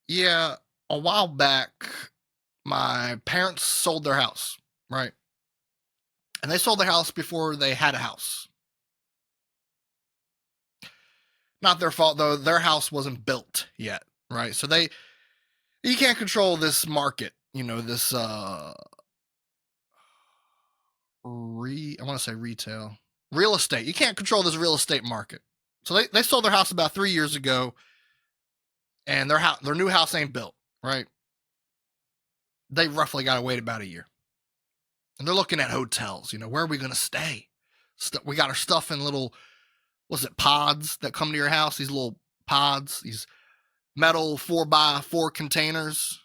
Yeah, a while back, my parents sold their house, right? And they sold their house before they had a house. Not their fault though. Their house wasn't built yet, right? So you can't control this market, this I want to say retail, real estate. You can't control this real estate market. So they sold their house about 3 years ago, and their new house ain't built, right? They roughly got to wait about a year. And they're looking at hotels. Where are we going to stay? We got our stuff in little, what's it, pods that come to your house? These little pods, these metal 4x4 containers,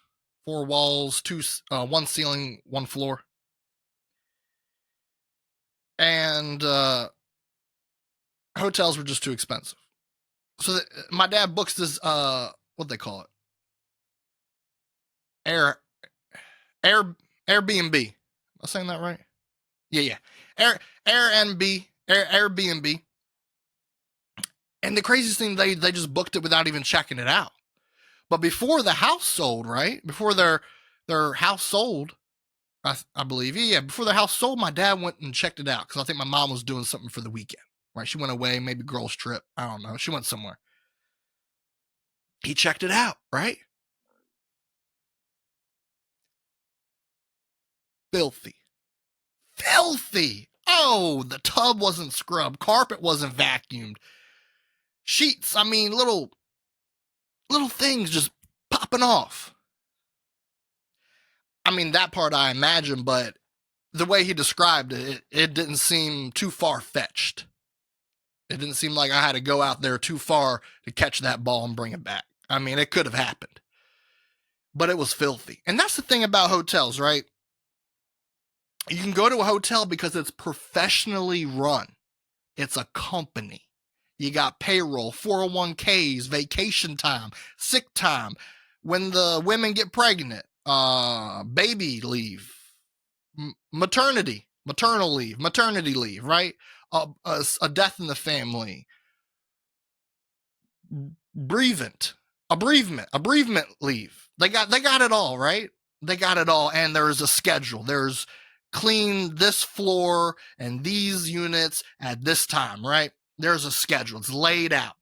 4 walls, one ceiling, 1 floor. And hotels were just too expensive. So my dad books this, what they call it? Airbnb. Am I saying that right? Yeah. Airbnb. And the craziest thing, they just booked it without even checking it out. But before the house sold, right? Before their house sold, I believe, yeah, before their house sold, my dad went and checked it out because I think my mom was doing something for the weekend, right? She went away, maybe girls' trip. I don't know. She went somewhere. He checked it out, right? Filthy. Filthy. Oh, the tub wasn't scrubbed. Carpet wasn't vacuumed. Sheets, I mean, little things just popping off. I mean, that part I imagine, but the way he described it didn't seem too far-fetched. It didn't seem like I had to go out there too far to catch that ball and bring it back. I mean, it could have happened. But it was filthy. And that's the thing about hotels, right? You can go to a hotel because it's professionally run. It's a company. You got payroll, 401ks, vacation time, sick time, when the women get pregnant, baby leave, maternal leave, maternity leave, right? A death in the family, bereavement leave. They got it all, right? They got it all, and there's a schedule. There's clean this floor and these units at this time, right? There's a schedule. It's laid out.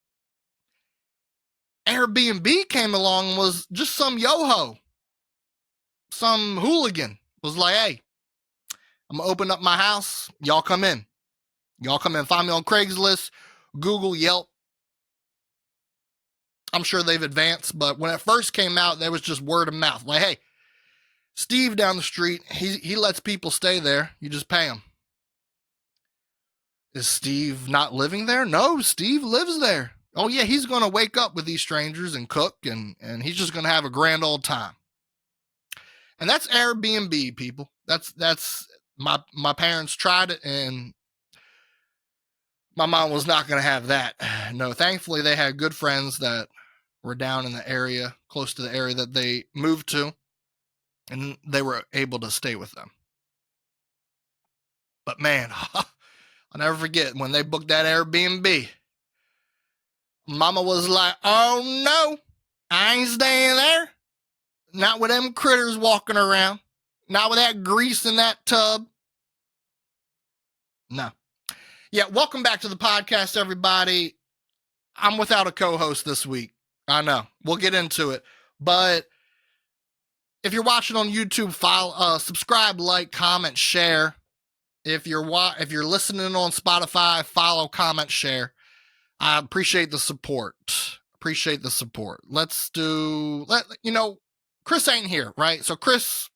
Airbnb came along and was just some yo-ho, some hooligan was like, hey, I'm gonna open up my house. Y'all come in. Find me on Craigslist, Google, Yelp. I'm sure they've advanced, but when it first came out, there was just word of mouth. Like, hey, Steve down the street, he lets people stay there. You just pay him. Is Steve not living there? No, Steve lives there. Oh, yeah, he's going to wake up with these strangers and cook, and he's just going to have a grand old time. And that's Airbnb, people. That's my parents tried it, and my mom was not going to have that. No, thankfully, they had good friends that were down in the area, close to the area that they moved to, and they were able to stay with them. But man, I'll never forget when they booked that Airbnb. Mama was like, oh no, I ain't staying there. Not with them critters walking around. Not with that grease in that tub. No. Yeah, welcome back to the podcast, everybody. I'm without a co-host this week. I know. We'll get into it. But if you're watching on YouTube, subscribe, like, comment, share. If you're listening on Spotify, follow, comment, share. I appreciate the support. Chris ain't here, right? So Chris,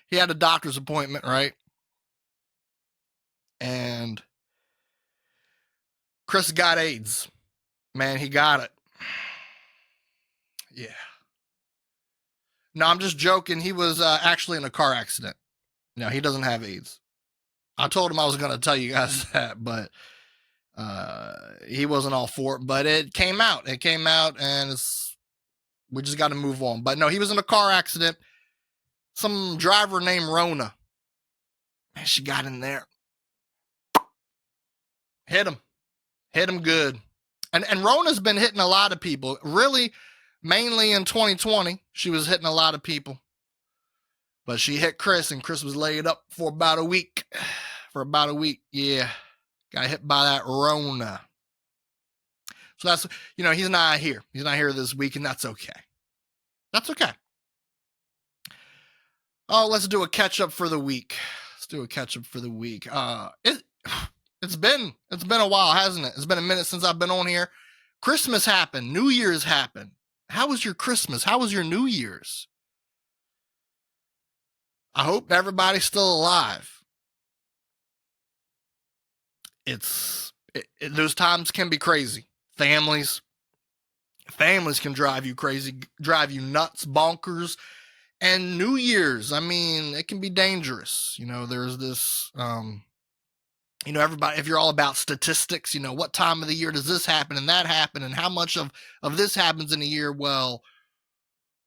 he had a doctor's appointment, right? And Chris got AIDS. Man, he got it. Yeah. No, I'm just joking. He was actually in a car accident. No, he doesn't have AIDS. I told him I was going to tell you guys that, but he wasn't all for it. But it came out. And we just got to move on. But no, he was in a car accident. Some driver named Rona. Man, she got in there. Hit him good. And Rona's been hitting a lot of people. Really, Mainly in 2020, she was hitting a lot of people. But she hit Chris, and Chris was laid up for about a week. For about a week, yeah. Got hit by that Rona. So that's, he's not here. He's not here this week, and that's okay. That's okay. Oh, let's do a catch up for the week. Let's do a catch up for the week. It's been a while, hasn't it? It's been a minute since I've been on here. Christmas happened. New Year's happened. How was your Christmas? How was your New Year's? I hope everybody's still alive. Those times can be crazy. Families can drive you crazy, drive you nuts, bonkers. And New Year's, I mean, it can be dangerous. There's this, everybody, if you're all about statistics, what time of the year does this happen and that happen and how much of this happens in a year? Well,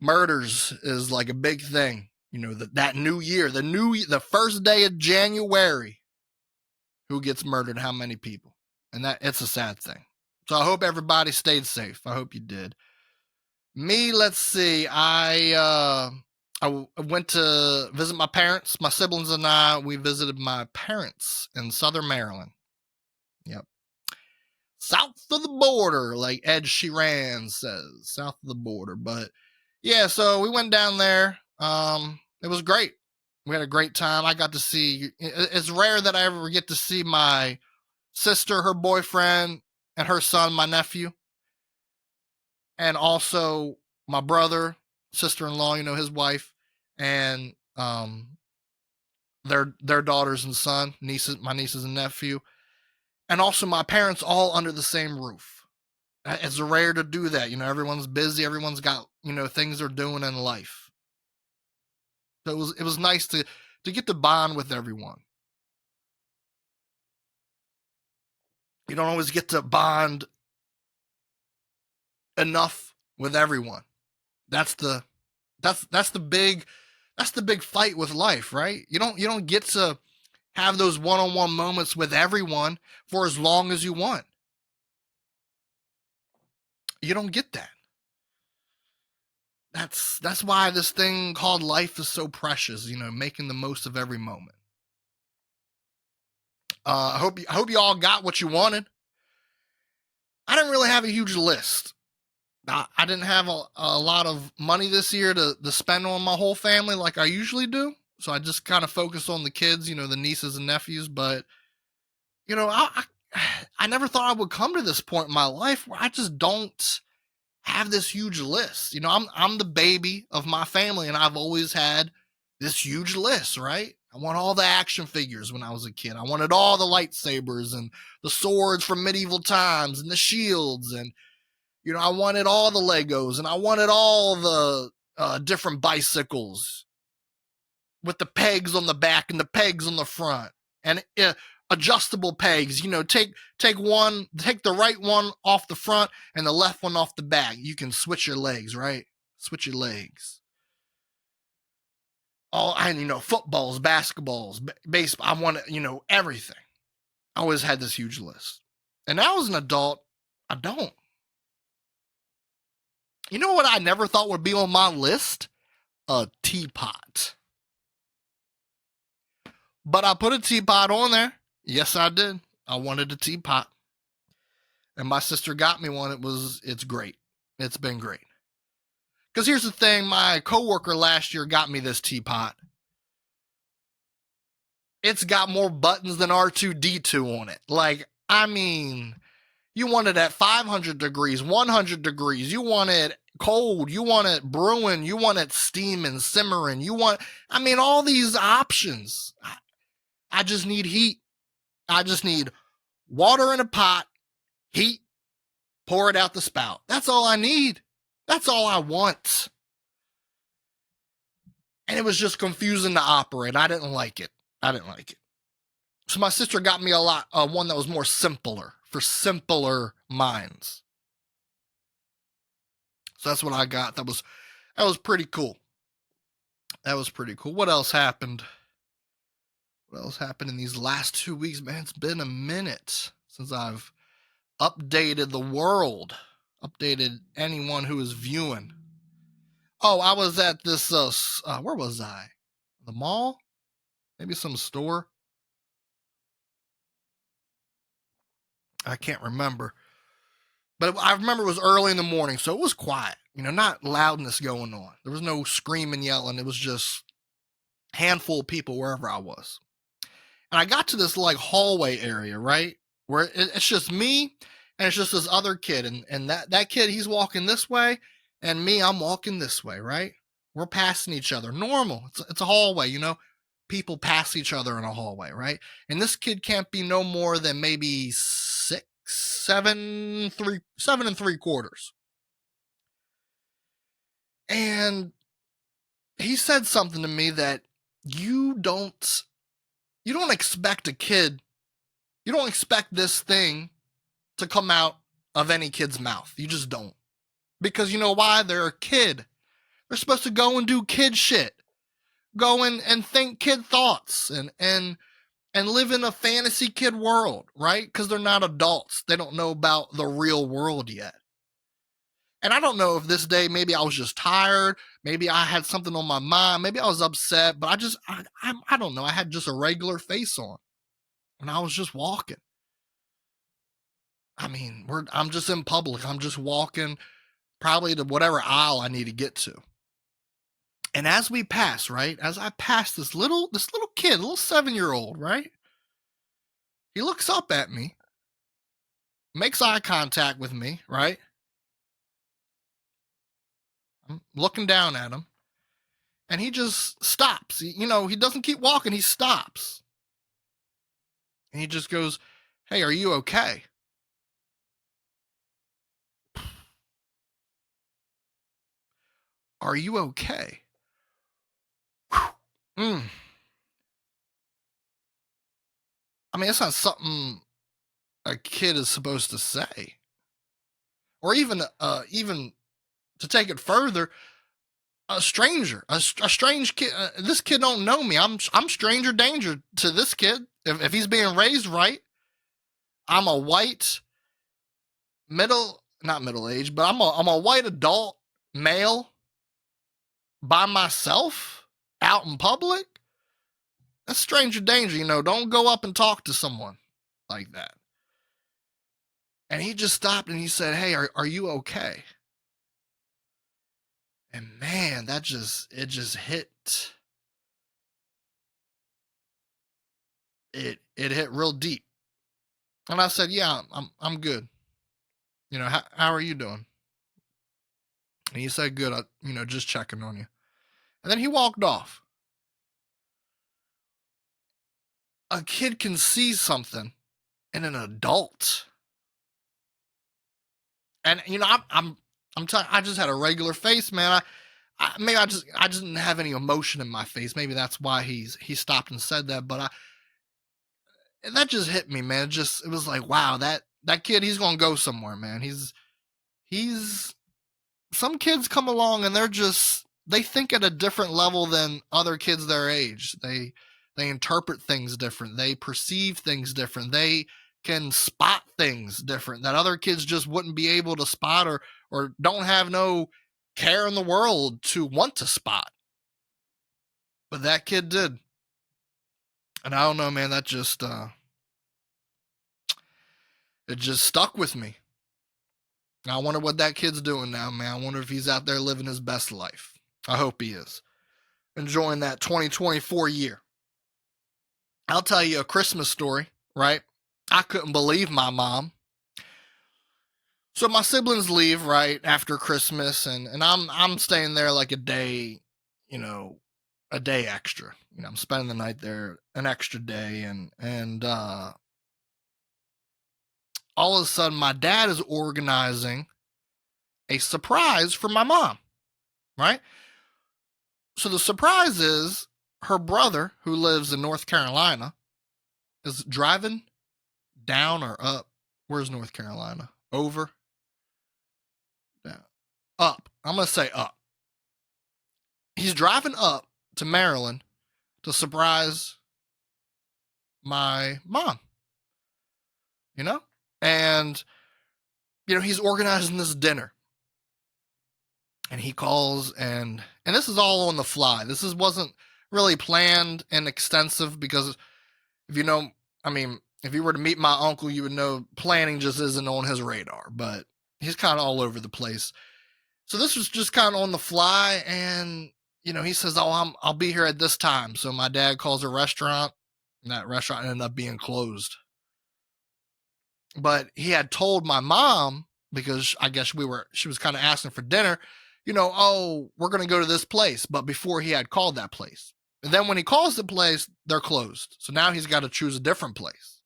murders is like a big thing. That New Year, the first day of January, who gets murdered, how many people? And it's a sad thing. So I hope everybody stayed safe. I hope you did. Me, let's see. I went to visit my parents. My siblings and I, we visited my parents in Southern Maryland. Yep. South of the border, like Ed Sheeran says. South of the border. But yeah, so we went down there. It was great. We had a great time. I got to see, it's rare that I ever get to see my sister, her boyfriend, and her son, my nephew. And also my brother, sister-in-law, his wife, and their daughters and son, my nieces and nephew. And also my parents all under the same roof. It's rare to do that. Everyone's busy. Everyone's got, things they're doing in life. So it was nice to get to bond with everyone. You don't always get to bond enough with everyone. That's the big fight with life, right? You don't get to have those one-on-one moments with everyone for as long as you want. You don't get that. That's why this thing called life is so precious, making the most of every moment. I hope you all got what you wanted. I didn't really have a huge list. I didn't have a lot of money this year to spend on my whole family like I usually do. So I just kind of focused on the kids, the nieces and nephews. But, I never thought I would come to this point in my life where I just don't have this huge list. I'm the baby of my family, and I've always had this huge list, right? I want all the action figures when I was a kid. I wanted all the lightsabers and the swords from medieval times and the shields. And, I wanted all the Legos, and I wanted all the different bicycles with the pegs on the back and the pegs on the front. And adjustable pegs, take the right one off the front and the left one off the back. You can switch your legs, right? Switch your legs. Oh, and footballs, basketballs, baseball. I want everything. I always had this huge list. And now as an adult, I don't. You know what I never thought would be on my list? A teapot. But I put a teapot on there. Yes, I did. I wanted a teapot. And my sister got me one. It's great. It's been great. Because here's the thing, my coworker last year got me this teapot. It's got more buttons than R2-D2 on it. Like, I mean, you want it at 500 degrees, 100 degrees. You want it cold. You want it brewing. You want it steaming, simmering. All these options. I just need heat. I just need water in a pot, heat, pour it out the spout. That's all I need. That's all I want. And it was just confusing to operate. I didn't like it. So my sister got me one that was more simpler, for simpler minds. So that's what I got. That was pretty cool. What else happened? In these last 2 weeks, man? It's been a minute since I've updated the world Updated anyone who is viewing. Oh, I was at this, where was I? The mall? Maybe some store? I can't remember. But I remember it was early in the morning, so it was quiet. Not loudness going on. There was no screaming, yelling. It was just a handful of people wherever I was. And I got to this like hallway area, right? Where it's just me and it's just this other kid. And that kid, he's walking this way, and me, I'm walking this way, right? We're passing each other. Normal. It's a hallway, people pass each other in a hallway, right? And this kid can't be no more than maybe 7 and 3/4. And he said something to me that you don't expect a kid, you don't expect this thing to come out of any kid's mouth. You just don't. Because you know why? They're a kid. They're supposed to go and do kid shit. Go and think kid thoughts and live in a fantasy kid world, right? Because they're not adults. They don't know about the real world yet. And I don't know if this day, maybe I was just tired. Maybe I had something on my mind. Maybe I was upset, but I don't know. I had just a regular face on and I was just walking. I mean, I'm just in public. I'm just walking probably to whatever aisle I need to get to. And as we pass, right, as I pass this little kid, little 7-year-old, right, he looks up at me, makes eye contact with me, right? I'm looking down at him, and he just stops. He doesn't keep walking. He stops. And he just goes, "Hey, are you okay?" Are you okay? Mm. I mean, it's not something a kid is supposed to say. Or even to take it further, a stranger, a strange kid. This kid don't know me. I'm stranger danger to this kid. If he's being raised right, I'm a white not middle age, but I'm a white adult male by myself out in public. That's stranger danger. Don't go up and talk to someone like that. And he just stopped and he said, "Hey, are you okay?" And man, it just hit. It hit real deep. And I said, "Yeah, I'm good. How are you doing?" And he said, "Good. Just checking on you." And then he walked off. A kid can see something in an adult, and I'm telling. I just had a regular face, man. Maybe I just didn't have any emotion in my face. Maybe that's why he stopped and said that. But that just hit me, man. It was like, wow, that kid, he's gonna go somewhere, man. He's some kids come along and they think at a different level than other kids their age. They interpret things different. They perceive things different. They can spot things different that other kids just wouldn't be able to spot or don't have no care in the world to want to spot. But that kid did. And I don't know, man, that just it just stuck with me. I wonder what that kid's doing now, man. I wonder if he's out there living his best life. I hope he is. Enjoying that 2024 year. I'll tell you a Christmas story, right? I couldn't believe my mom. So my siblings leave right after Christmas, and I'm staying there like a day, a day extra. I'm spending the night there an extra day, and all of a sudden my dad is organizing a surprise for my mom, right? So the surprise is her brother, who lives in North Carolina, is driving down or up. Where's North Carolina? Over? Down. Up. I'm going to say up. He's driving up to Maryland to surprise my mom, And he's organizing this dinner. And he calls, and this is all on the fly. Wasn't really planned and extensive, because if you know, I mean, if you were to meet my uncle, you would know planning just isn't on his radar, but he's kind of all over the place. So this was just kind of on the fly, and he says, "Oh, I'll be here at this time." So my dad calls a restaurant, and that restaurant ended up being closed. But he had told my mom, because I guess she was kind of asking for dinner, "Oh, we're going to go to this place." But before he had called that place. And then when he calls the place, they're closed. So now he's got to choose a different place.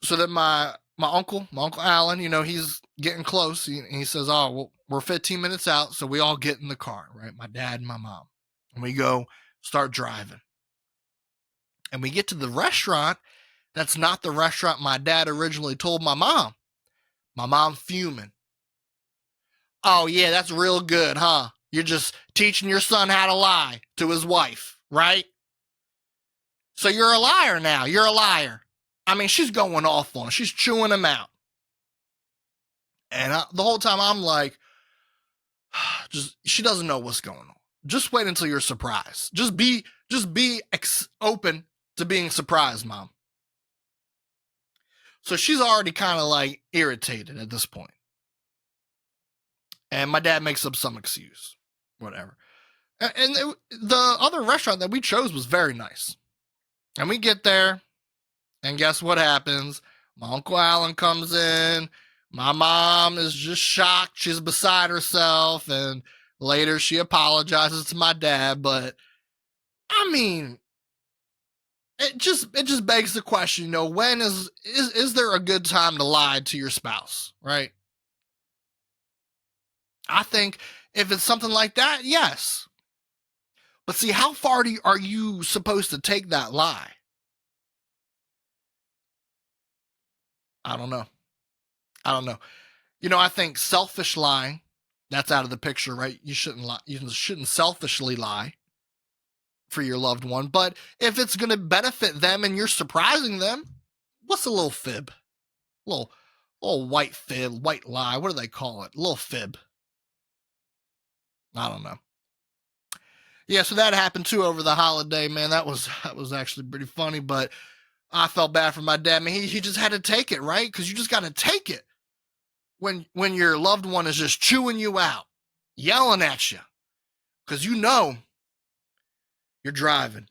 So then my uncle Alan, he's getting close. He says, "Oh, well, we're 15 minutes out." So we all get in the car, right? My dad and my mom. And we go start driving. And we get to the restaurant. That's not the restaurant my dad originally told my mom. My mom fuming. "Oh, yeah, that's real good, huh? You're just teaching your son how to lie to his wife, right? So you're a liar now. You're a liar." I mean, she's going off on him. She's chewing him out. And the whole time I'm like, she doesn't know what's going on. Just wait until you're surprised. Just be open to being surprised, Mom. So she's already kind of like irritated at this point. And my dad makes up some excuse, whatever. And the other restaurant that we chose was very nice. And we get there, and guess what happens? My Uncle Alan comes in. My mom is just shocked. She's beside herself. And later she apologizes to my dad. But, I mean, it just begs the question, when is there a good time to lie to your spouse, right? I think if it's something like that, yes. But see, how far are you supposed to take that lie? I don't know. I think selfish lying, that's out of the picture, right? You shouldn't lie. You shouldn't selfishly lie for your loved one. But if it's going to benefit them and you're surprising them, what's a little fib? Little white fib, white lie. What do they call it? A little fib. I don't know. Yeah, so that happened too over the holiday, man. That was actually pretty funny, but I felt bad for my dad. Man, he just had to take it, right? Because you just got to take it when your loved one is just chewing you out, yelling at you, because you're driving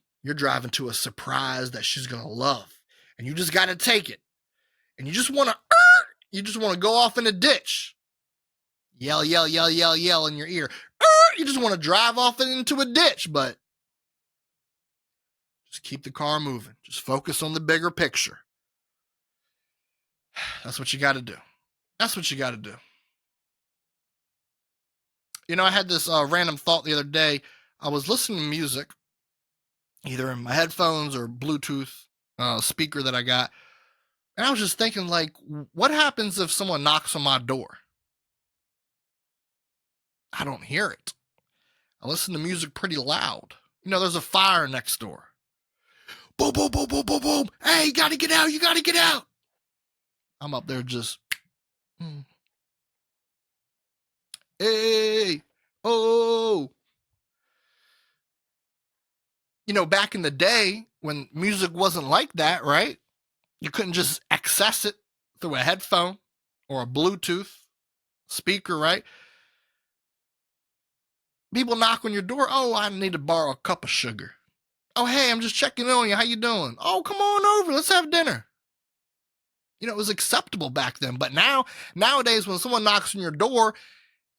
to a surprise that she's gonna love, and you just got to take it, and you just want to go off in a ditch, yell in your ear. You just want to drive off into a ditch, but just keep the car moving. Just focus on the bigger picture. That's what you got to do. I had this random thought the other day. I was listening to music, either in my headphones or Bluetooth speaker that I got. And I was just thinking, like, what happens if someone knocks on my door? I don't hear it. I listen to music pretty loud. There's a fire next door. Boom, boom, boom, boom, boom, boom. Hey, you got to get out. You got to get out. I'm up there just, hey, oh. Back in the day when music wasn't like that, right? You couldn't just access it through a headphone or a Bluetooth speaker, right? People knock on your door. "Oh, I need to borrow a cup of sugar." "Oh, hey, I'm just checking on you. How you doing?" "Oh, come on over. Let's have dinner." It was acceptable back then. But nowadays, when someone knocks on your door,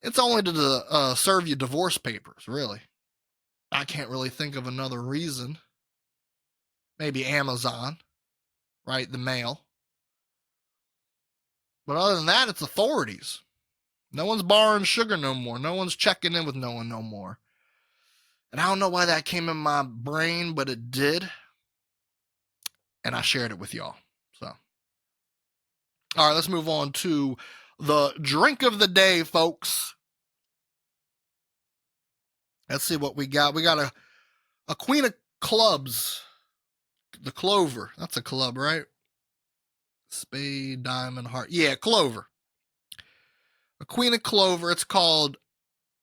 it's only to serve you divorce papers, really. I can't really think of another reason. Maybe Amazon, right? The mail. But other than that, it's authorities. No one's borrowing sugar no more. No one's checking in with no one no more. And I don't know why that came in my brain, but it did. And I shared it with y'all. So, all right, let's move on to the drink of the day, folks. Let's see what we got. We got a Queen of Clubs. The Clover. That's a club, right? Spade, diamond, heart. Yeah, clover. A queen of clover. It's called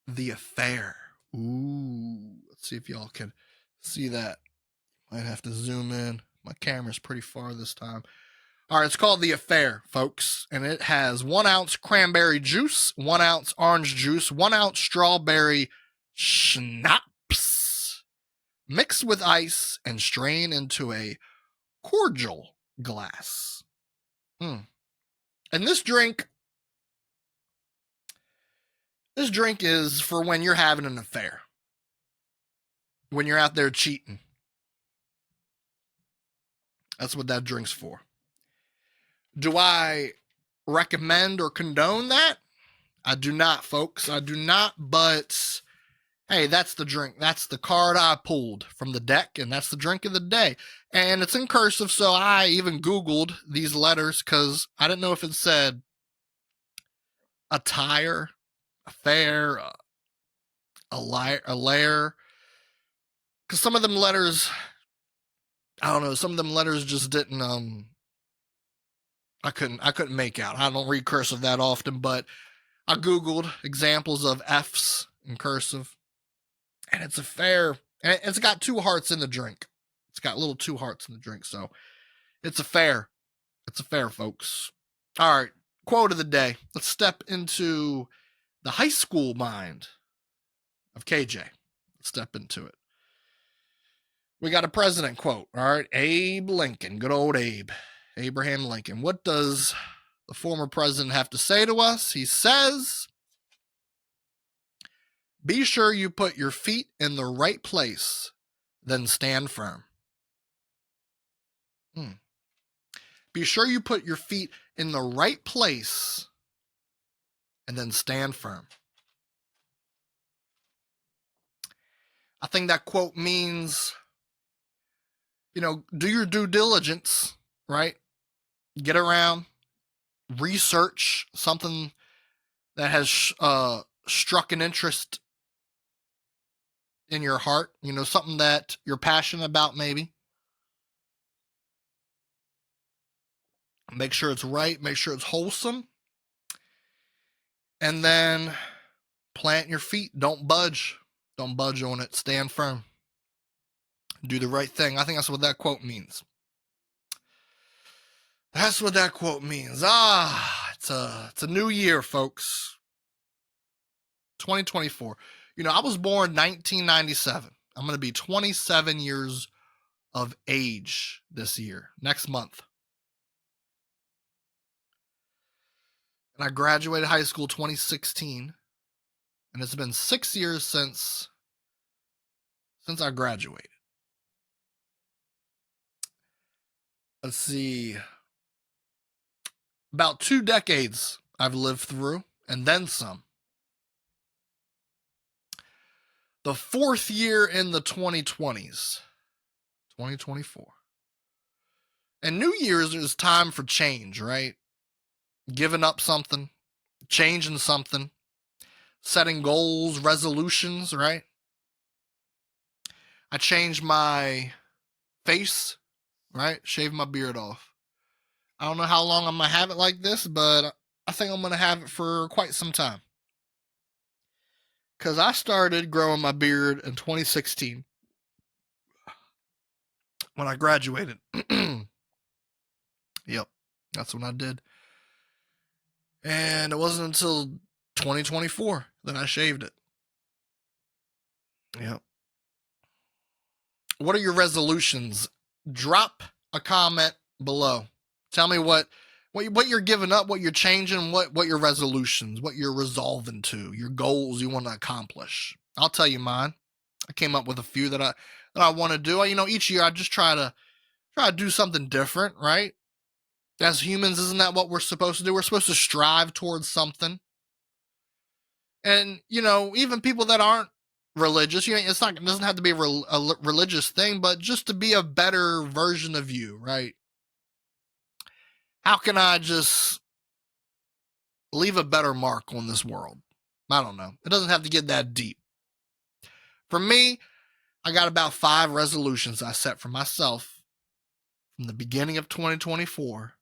The Affair. Ooh. Let's see if y'all can see that. Might have to zoom in. My camera's pretty far this time. All right, it's called The Affair, folks, and it has 1 ounce cranberry juice, 1 ounce orange juice, 1 ounce strawberry schnapps, mixed with ice and strain into a cordial glass. And this drink is for when you're having an affair, when you're out there cheating. That's what that drink's for. Do I recommend or condone that? I do not, folks. I do not, but hey, that's the drink. That's the card I pulled from the deck, and that's the drink of the day. And it's in cursive, so I even Googled these letters because I didn't know if it said attire, affair, a layer. Because some of them letters, I don't know, some of them letters just didn't, I couldn't make out. I don't read cursive that often, but I Googled examples of F's in cursive, and it's a fair, and it's got 2 hearts in the drink. It's got little 2 hearts in the drink, so it's a fair. It's a fair, folks. All right, quote of the day. Let's step into the high school mind of KJ. Let's step into it. We got a president quote. All right, Abe Lincoln, good old Abe, Abraham Lincoln. What does the former president have to say to us? He says, be sure you put your feet in the right place, then stand firm. Be sure you put your feet in the right place and then stand firm. I think that quote means, do your due diligence, right? Get around, research something that has struck an interest in your heart, something that you're passionate about maybe. Make sure it's right, make sure it's wholesome. And then plant your feet. Don't budge. Don't budge on it. Stand firm. Do the right thing. I think that's what that quote means. That's what that quote means. It's a new year, folks. 2024. I was born 1997. I'm going to be 27 years of age this year, next month. And I graduated high school 2016. And it's been 6 years since I graduated. Let's see. About 2 decades I've lived through, and then some. The 4th year in the 2020s, 2024. And New Year's is time for change, right? Giving up something, changing something, setting goals, resolutions, right? I changed my face, right? Shaved my beard off. I don't know how long I'm going to have it like this, but I think I'm going to have it for quite some time. Because I started growing my beard in 2016 when I graduated. Yep, that's when I did. And it wasn't until 2024 that I shaved it. Yep. What are your resolutions? Drop a comment below. Tell me what you're giving up, what you're changing, what your resolutions, what you're resolving to, your goals you want to accomplish. I'll tell you mine. I came up with a few that I want to do. Each year I just try to do something different, right? As humans, isn't that what we're supposed to do? We're supposed to strive towards something. And, even people that aren't religious, it doesn't have to be a religious thing, but just to be a better version of you, right? How can I just leave a better mark on this world? I don't know. It doesn't have to get that deep. For me, I got about 5 resolutions I set for myself from the beginning of 2024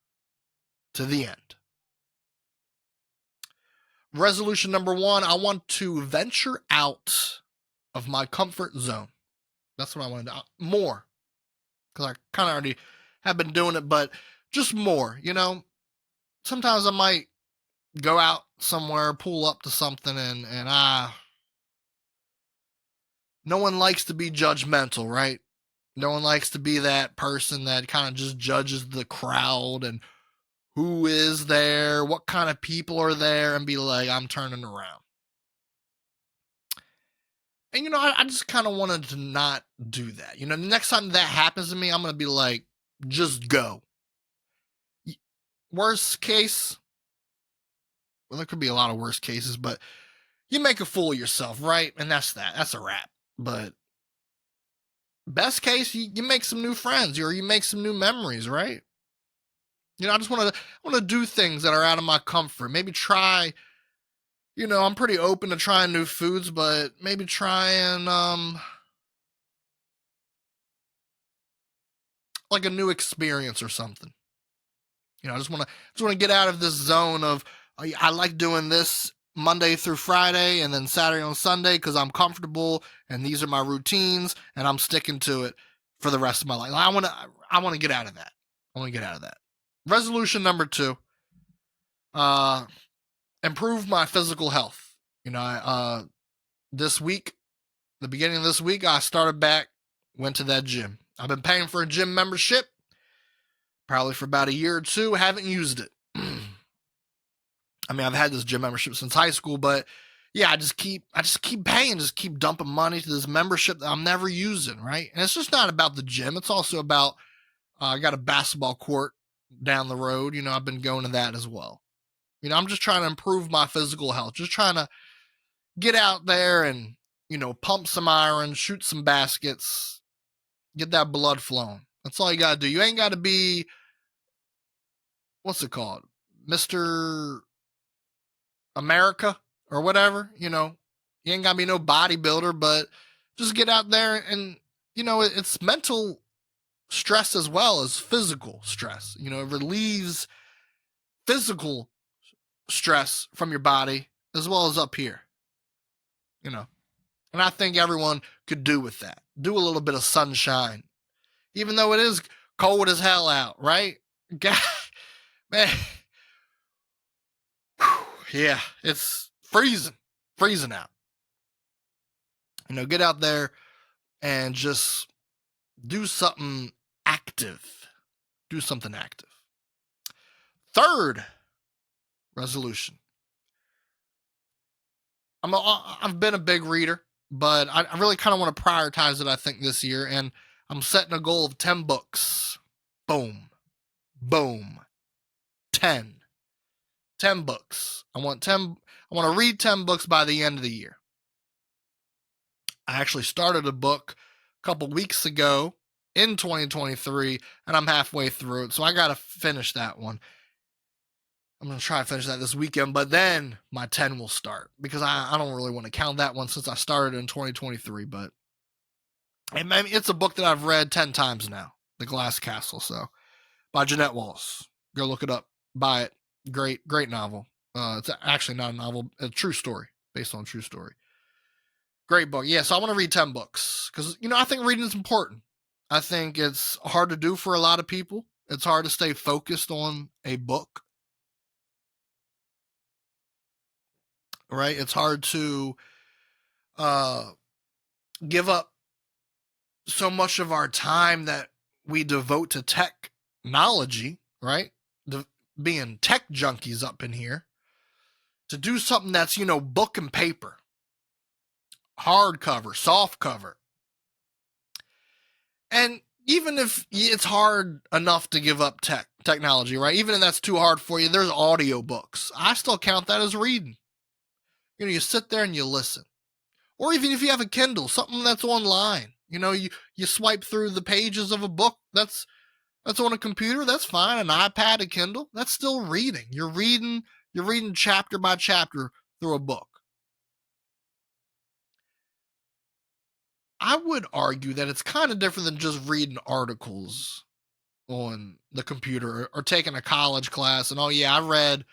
to the end. Resolution number 1, I want to venture out of my comfort zone. That's what I want to do. More. Because I kind of already have been doing it, but just more, Sometimes I might go out somewhere, pull up to something, and no one likes to be judgmental, right? No one likes to be that person that kind of just judges the crowd and who is there, what kind of people are there, and be like, I'm turning around. And, I just kind of wanted to not do that. The next time that happens to me, I'm going to be like, just go. Worst case, well, there could be a lot of worst cases, but you make a fool of yourself, right? And that's that. That's a wrap. But best case, you make some new friends or you make some new memories, right? I just want to do things that are out of my comfort. Maybe try, I'm pretty open to trying new foods, but maybe try and like a new experience or something. I just want to get out of this zone of I like doing this Monday through Friday and then Saturday and Sunday because I'm comfortable and these are my routines and I'm sticking to it for the rest of my life. I want to get out of that. I want to get out of that. Resolution number 2, improve my physical health. This week, the beginning of this week, I started back, went to that gym. I've been paying for a gym membership probably for about a year or two. Haven't used it. I mean, I've had this gym membership since high school, but yeah, I just keep paying, just keep dumping money to this membership that I'm never using, right? And it's just not about the gym. It's also about, I got a basketball court down the road. I've been going to that as well. I'm just trying to improve my physical health, just trying to get out there and, pump some iron, shoot some baskets, get that blood flowing. That's all you got to do. You ain't got to be, what's it called? Mr. America or whatever, you ain't got to be no bodybuilder, but just get out there and, it's mental stress as well as physical stress. It relieves physical stress from your body as well as up here, and I think everyone could do with that. Do a little bit of sunshine, even though it is cold as hell out, right? God, man. Yeah, it's freezing out. Get out there and just do something active. Do something active. Third resolution. I've been a big reader, but I really kind of want to prioritize it, I think, this year. And I'm setting a goal of 10 books. Boom. Boom. 10. 10 books. I want to read 10 books by the end of the year. I actually started a book a couple weeks ago in 2023, and I'm halfway through it. So I got to finish that one. I'm going to try to finish that this weekend, but then my 10 will start because I don't really want to count that one since I started in 2023, but it's a book that I've read 10 times now, The Glass Castle. So by Jeanette Walls. Go look it up. Buy it. Great novel. It's actually not a novel, a true story, based on a true story. Great book. Yeah, so I want to read 10 books because, I think reading is important. I think it's hard to do for a lot of people. It's hard to stay focused on a book. Right? It's hard to give up so much of our time that we devote to technology, right? Being tech junkies up in here, to do something that's, book and paper, hardcover, soft cover. And even if it's hard enough to give up technology, right? Even if that's too hard for you, there's audiobooks. I still count that as reading. You sit there and you listen. Or even if you have a Kindle, something that's online, you swipe through the pages of a book that's on a computer, that's fine. An iPad, a Kindle, that's still reading. You're reading chapter by chapter through a book. I would argue that it's kind of different than just reading articles. on the computer, or taking a college class, and oh yeah, I read,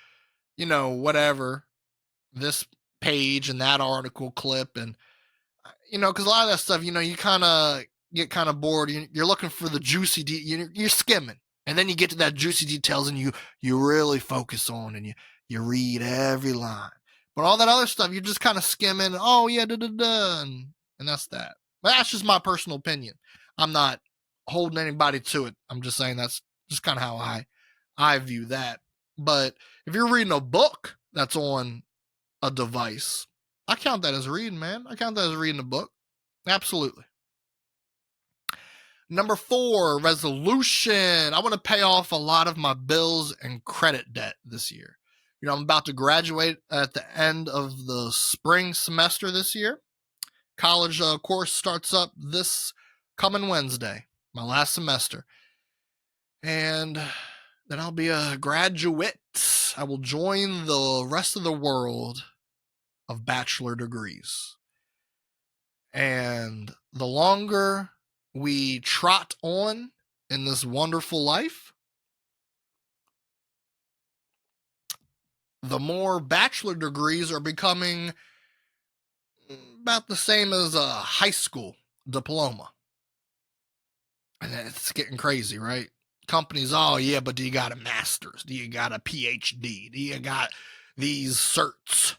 whatever, this page and that article clip, and because a lot of that stuff, you kind of get kind of bored. You're looking for the juicy, you're skimming, and then you get to that juicy details, and you really focus on, and you read every line. But all that other stuff, you're just kind of skimming. Oh yeah, da da da, and that's that. But that's just my personal opinion. I'm not holding anybody to it. I'm just saying that's just kind of how I view that. But if you're reading a book that's on a device, I count that as reading, man. I count that as reading a book. Absolutely. Number 4, resolution. I want to pay off a lot of my bills and credit debt this year. I'm about to graduate at the end of the spring semester this year. College course starts up this coming Wednesday, my last semester. And then I'll be a graduate. I will join the rest of the world of bachelor degrees. And the longer we trot on in this wonderful life, the more bachelor degrees are becoming about the same as a high school diploma. And it's getting crazy, right? Companies, oh yeah, but do you got a master's? Do you got a PhD? Do you got these certs?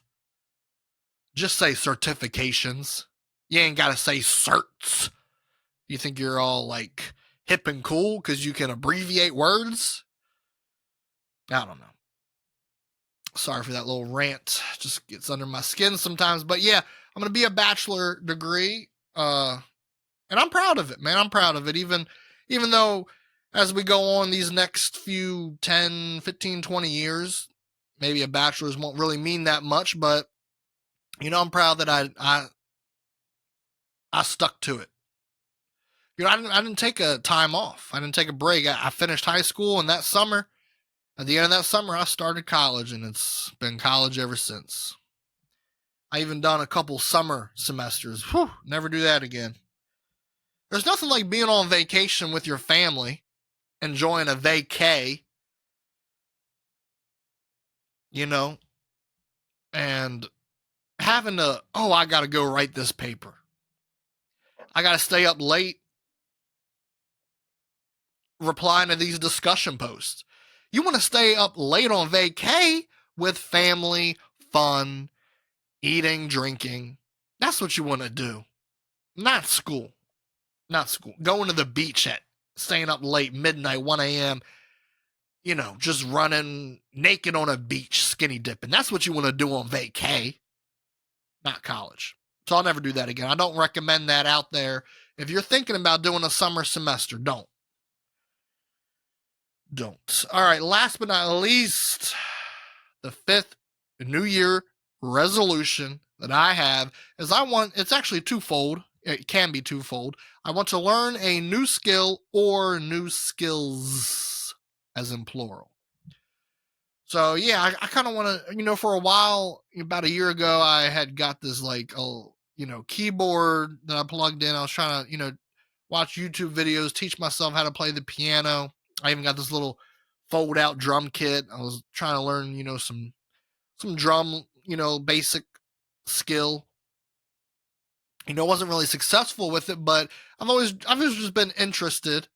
Just say certifications. You ain't got to say certs. You think you're all like hip and cool because you can abbreviate words? I don't know. Sorry for that little rant. Just gets under my skin sometimes. But yeah, I'm going to be a bachelor degree. And I'm proud of it, man. I'm proud of it. Even though as we go on these next few 10, 15, 20 years, maybe a bachelor's won't really mean that much. But, I'm proud that I stuck to it. I didn't take a time off. I didn't take a break. I finished high school, and that summer, at the end of that summer, I started college, and it's been college ever since. I even done a couple summer semesters. Whew, never do that again. There's nothing like being on vacation with your family, enjoying a vacay, and having to, I got to go write this paper. I got to stay up late replying to these discussion posts. You want to stay up late on vacay with family, fun, eating, drinking. That's what you want to do. Not school. Not school. Going to the beach staying up late, midnight, 1 a.m., just running naked on a beach, skinny dipping. That's what you want to do on vacay, not college. So I'll never do that again. I don't recommend that out there. If you're thinking about doing a summer semester, don't. All right, last but not least, the 5th New Year resolution that I have is it's actually twofold. It can be twofold. I want to learn a new skill or new skills, as in plural. So yeah, I kind of want to, for a while, about a year ago, I had got this keyboard that I plugged in. I was trying to, watch YouTube videos, teach myself how to play the piano. I even got this little fold out drum kit. I was trying to learn, some drum, basic skill. Wasn't really successful with it, but I've always just been interested,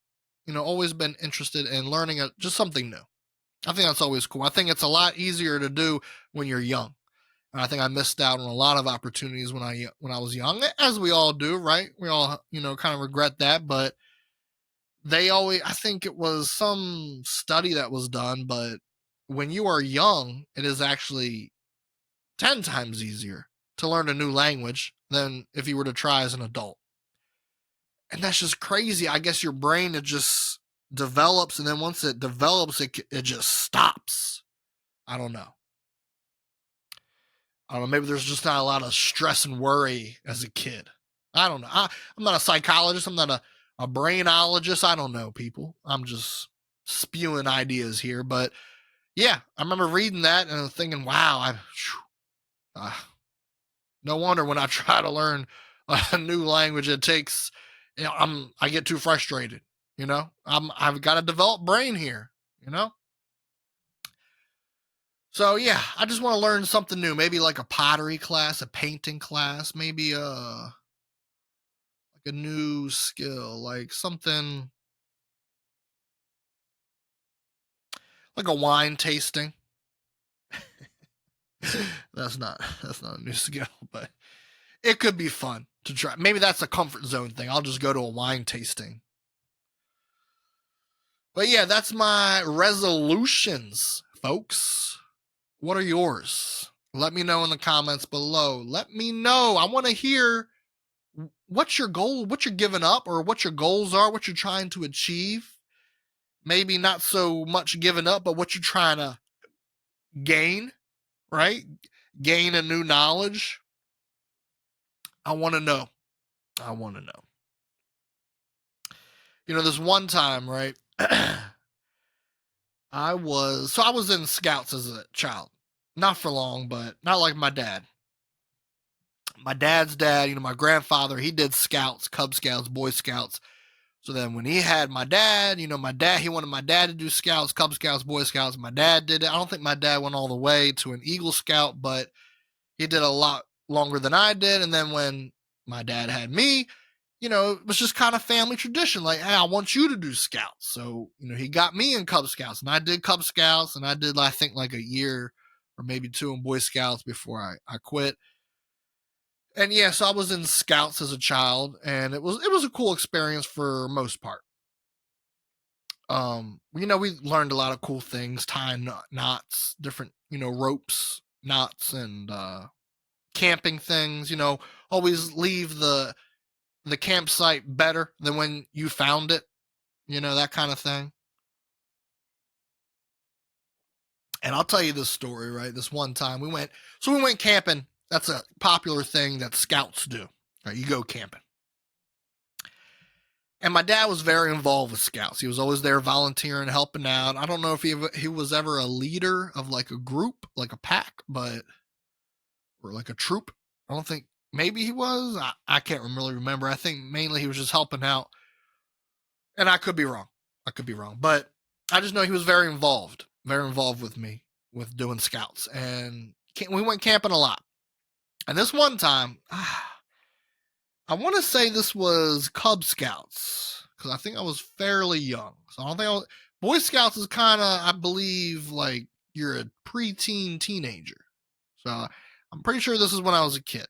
always been interested in learning just something new. I think that's always cool. I think it's a lot easier to do when you're young. And I think I missed out on a lot of opportunities when I was young, as we all do, right? We all, kind of regret that, but I think it was some study that was done, but when you are young, it is actually 10 times easier to learn a new language than if you were to try as an adult. And that's just crazy. I guess your brain, it just develops, and then once it develops, it just stops. I don't know. Maybe there's just not a lot of stress and worry as a kid. I don't know. I'm not a psychologist. I'm not a brainologist. I don't know, people. I'm just spewing ideas here. But yeah, I remember reading that and thinking, wow, no wonder when I try to learn a new language, it takes, I get too frustrated. You know, I've got a developed brain here, you know? So yeah, I just want to learn something new. Maybe like a pottery class, a painting class, maybe like a new skill, like something like a wine tasting. That's not a new skill, but it could be fun to try. Maybe that's a comfort zone thing. I'll just go to a wine tasting. But yeah, that's my resolutions, folks. What are yours? Let me know in the comments below. Let me know. I want to hear what's your goal, what you're giving up, or what your goals are, what you're trying to achieve. Maybe not so much giving up, but what you're trying to gain, right? Gain a new knowledge. I want to know. I want to know. You know, this one time, right? I was in scouts as a child. Not for long, but not like my dad. My dad's dad, you know, my grandfather, he did scouts, Cub Scouts, Boy Scouts. So then when he had my dad, you know, he wanted my dad to do scouts, Cub Scouts, Boy Scouts. My dad did it. I don't think my dad went all the way to an Eagle Scout, but he did a lot longer than I did. And then when my dad had me, you know, it was just kind of family tradition. Like, hey, I want you to do scouts. So, you know, he got me in Cub Scouts, and I did Cub Scouts, and I did, I think, like a year or maybe two in Boy Scouts before I quit. And yeah, so I was in scouts as a child, and it was a cool experience for most part. You know, we learned a lot of cool things, tying knots, different, you know, ropes, knots, and camping things. You know, always leave the campsite better than when you found it. You know, that kind of thing. And I'll tell you this story, right? This one time we went camping. That's a popular thing that scouts do. Right? You go camping. And my dad was very involved with scouts. He was always there volunteering, helping out. I don't know if he was ever a leader of like a group, like a pack, or like a troop. I don't think, maybe he was. I can't really remember. I think mainly he was just helping out. And I could be wrong. But I just know he was very involved with me with doing scouts. And we went camping a lot. And this one time, I want to say this was Cub Scouts, because I think I was fairly young. So I don't think Boy Scouts is kind of, I believe, like you're a preteen teenager. So I'm pretty sure this is when I was a kid.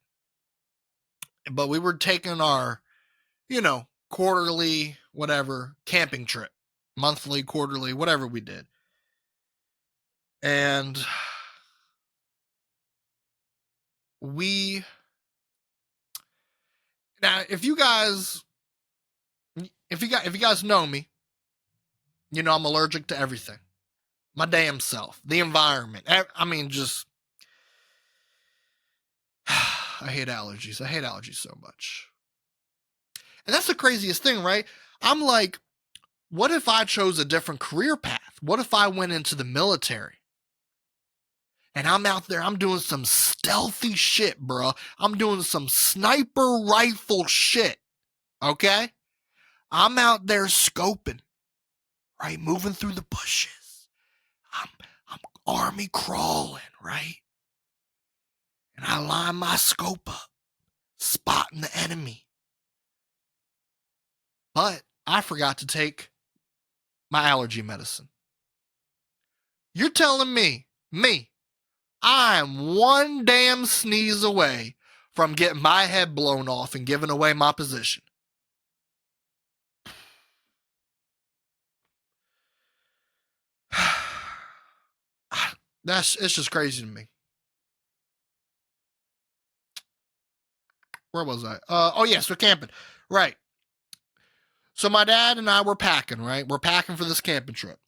But we were taking our, you know, quarterly, whatever, camping trip, monthly, quarterly, whatever we did. And now if you guys know me, you know I'm allergic to everything. My damn self, the environment. I mean, just I hate allergies. I hate allergies so much. And that's the craziest thing, right? I'm like, what if I chose a different career path? What if I went into the military? And I'm out there, I'm doing some stealthy shit, bro. I'm doing some sniper rifle shit. Okay? I'm out there scoping, right? Moving through the bushes. I'm army crawling, right? And I line my scope up, spotting the enemy. But I forgot to take my allergy medicine. You're telling me, I'm one damn sneeze away from getting my head blown off and giving away my position. It's just crazy to me. Where was I? Oh yeah, so camping. Right. So my dad and I were packing, right? We're packing for this camping trip.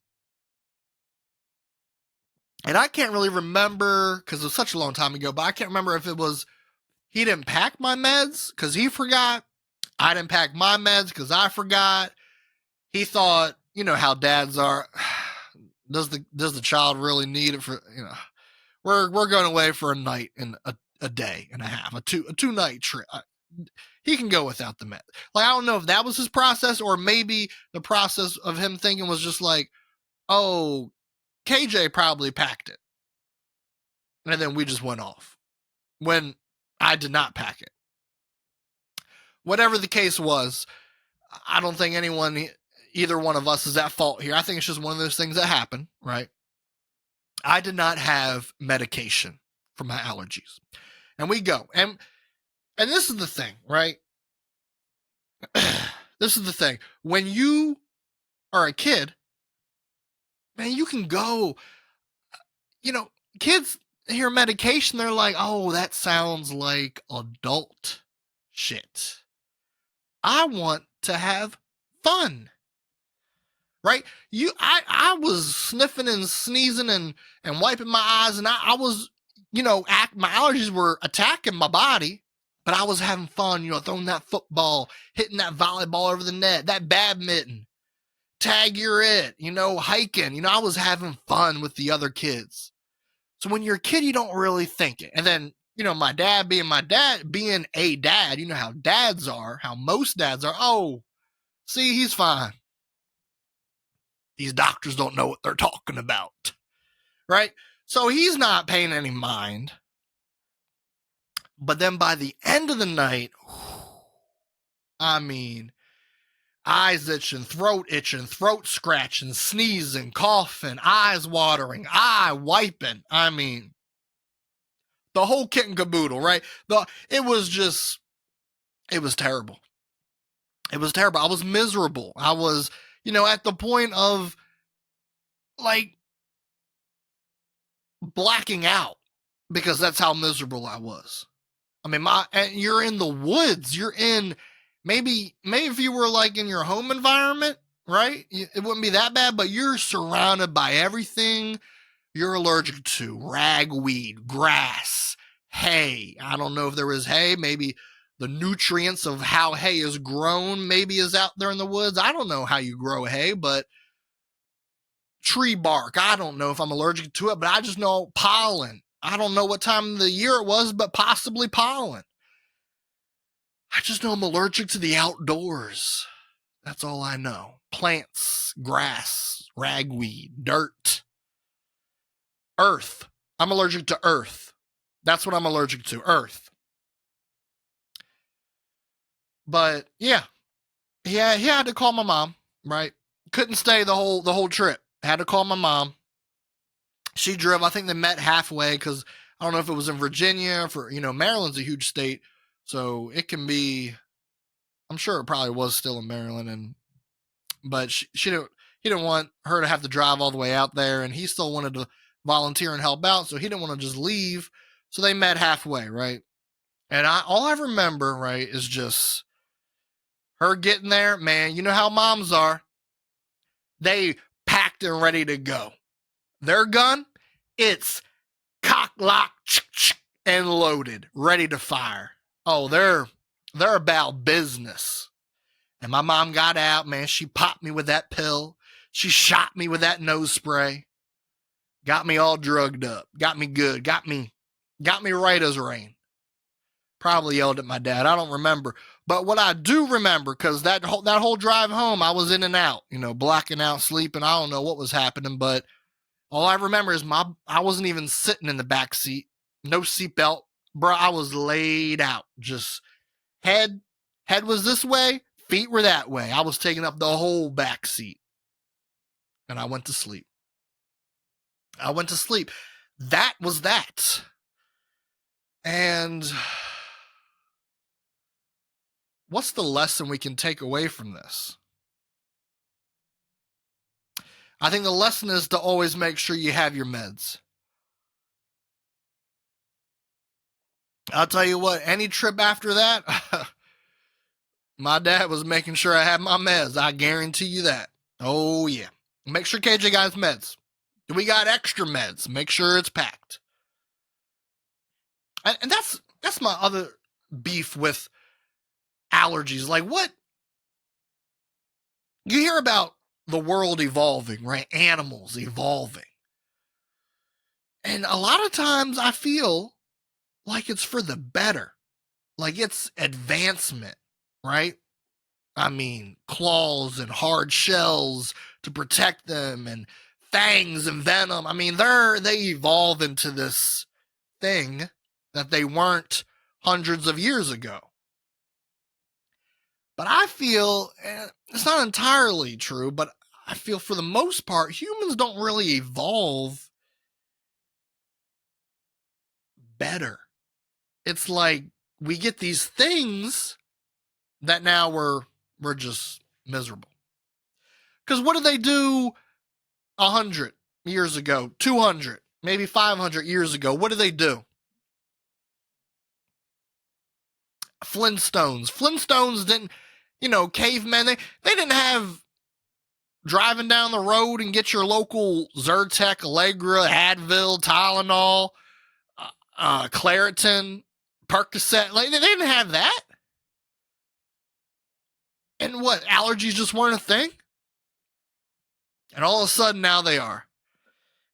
And I can't really remember, because it was such a long time ago, but I can't remember if it was he didn't pack my meds because he forgot. I didn't pack my meds because I forgot. He thought, you know how dads are. Does the child really need it for, you know? We're going away for a night and a day and a half, a two night trip. he can go without the meds. Like, I don't know if that was his process, or maybe the process of him thinking was just like, oh, KJ probably packed it. And then we just went off when I did not pack it. Whatever the case was, I don't think either one of us is at fault here. I think it's just one of those things that happen, right? I did not have medication for my allergies. And we go. And this is the thing, right? This is the thing. When you are a kid, man, you can go, kids hear medication, they're like, oh, that sounds like adult shit. I want to have fun. Right? I was sniffing and sneezing and wiping my eyes, and I was, my allergies were attacking my body, but I was having fun, throwing that football, hitting that volleyball over the net, that badminton, tag you're it, hiking, I was having fun with the other kids. So when you're a kid, you don't really think it. And then, my dad being a dad, how dads are, how most dads are. Oh, see, he's fine. These doctors don't know what they're talking about, right? So he's not paying any mind. But then by the end of the night, eyes itching, throat scratching, sneezing, coughing, eyes watering, eye wiping. The whole kit and caboodle, right? It was terrible. It was terrible. I was miserable. I was, at the point of like blacking out because that's how miserable I was. And you're in the woods. You're in maybe if you were like in your home environment, right? It wouldn't be that bad, but you're surrounded by everything you're allergic to: ragweed, grass, hay. I don't know if there was hay. Maybe the nutrients of how hay is grown maybe is out there in the woods. I don't know how you grow hay, but tree bark. I don't know if I'm allergic to it, but I just know pollen. I don't know what time of the year it was, but possibly pollen. I just know I'm allergic to the outdoors. That's all I know. Plants, grass, ragweed, dirt, earth. I'm allergic to earth. That's what I'm allergic to, earth. But yeah, he had to call my mom, right? Couldn't stay the whole trip. Had to call my mom. She drove. I think they met halfway because I don't know if it was in Virginia. Maryland's a huge state, so it can be. I'm sure it probably was still in Maryland, but he didn't want her to have to drive all the way out there, and he still wanted to volunteer and help out, so he didn't want to just leave. So they met halfway, right? And all I remember, right, is just her getting there. Man, you know how moms are. They packed and ready to go. Their gun, it's cock, lock, and loaded, ready to fire. Oh, they're about business. And my mom got out, man. She popped me with that pill. She shot me with that nose spray. Got me all drugged up. Got me good. Got me right as rain. Probably yelled at my dad. I don't remember. But what I do remember, because that whole drive home, I was in and out, blacking out, sleeping. I don't know what was happening, but all I remember is I wasn't even sitting in the back seat. No seatbelt. Bro, I was laid out. Just head was this way, feet were that way. I was taking up the whole back seat. And I went to sleep. That was that. And what's the lesson we can take away from this? I think the lesson is to always make sure you have your meds. I'll tell you what, any trip after that, my dad was making sure I had my meds. I guarantee you that. Oh, yeah. Make sure KJ got his meds. We got extra meds. Make sure it's packed. And that's my other beef with allergies. Like, what? You hear about the world evolving, right? Animals evolving. And a lot of times I feel like it's for the better. like it's advancement, right? I mean, claws and hard shells to protect them and fangs and venom. I mean, they evolve into this thing that they weren't hundreds of years ago. But I feel it's not entirely true, but I feel for the most part, humans don't really evolve better. It's like we get these things that now we're just miserable. Because what did they do 100 years ago, 200, maybe 500 years ago? What did they do? Flintstones didn't, cavemen, they didn't have driving down the road and get your local Zyrtec, Allegra, Advil, Tylenol, Claritin, Percocet. Like, they didn't have that. And what, allergies just weren't a thing? And all of a sudden now they are.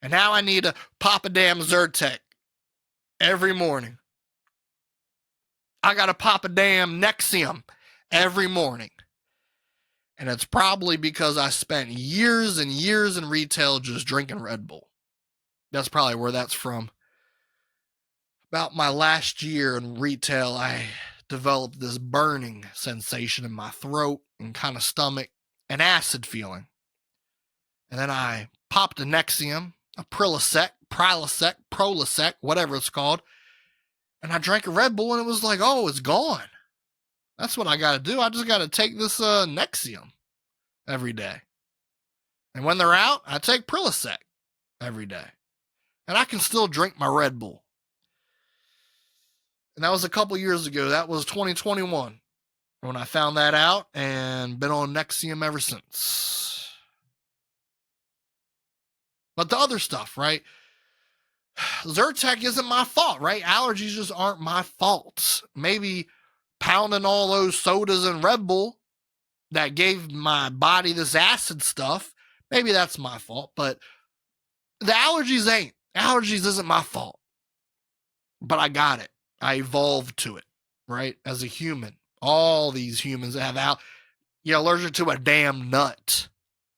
And now I need to pop a damn Zyrtec every morning. I got to pop a damn Nexium every morning. And it's probably because I spent years and years in retail just drinking Red Bull. That's probably where that's from. About my last year in retail, I developed this burning sensation in my throat and kind of stomach, an acid feeling. And then I popped a Nexium, a Prilosec, Prolosec, whatever it's called. And I drank a Red Bull and it was like, oh, it's gone. That's what I got to do. I just got to take this Nexium every day. And when they're out, I take Prilosec every day. And I can still drink my Red Bull. And that was a couple years ago. That was 2021 when I found that out and been on Nexium ever since. But the other stuff, right? Zyrtec isn't my fault, right? Allergies just aren't my fault. Maybe pounding all those sodas and Red Bull that gave my body this acid stuff, maybe that's my fault. But the allergies ain't. Allergies isn't my fault. But I got it. I evolved to it, right? As a human. All these humans that have you're allergic to a damn nut.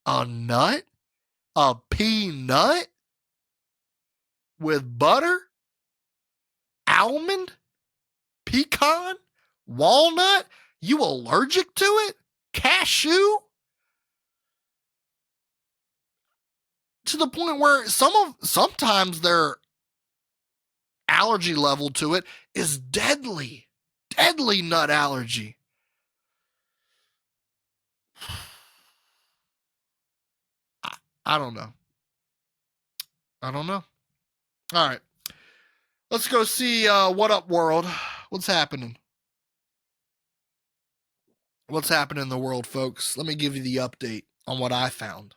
A nut? A peanut? With butter? Almond? Pecan? Walnut? You allergic to it? Cashew? To the point where sometimes their allergy level to it is deadly. Deadly nut allergy. I don't know. All right. Let's go see What Up World. What's happening? What's happening in the world, folks? Let me give you the update on what I found.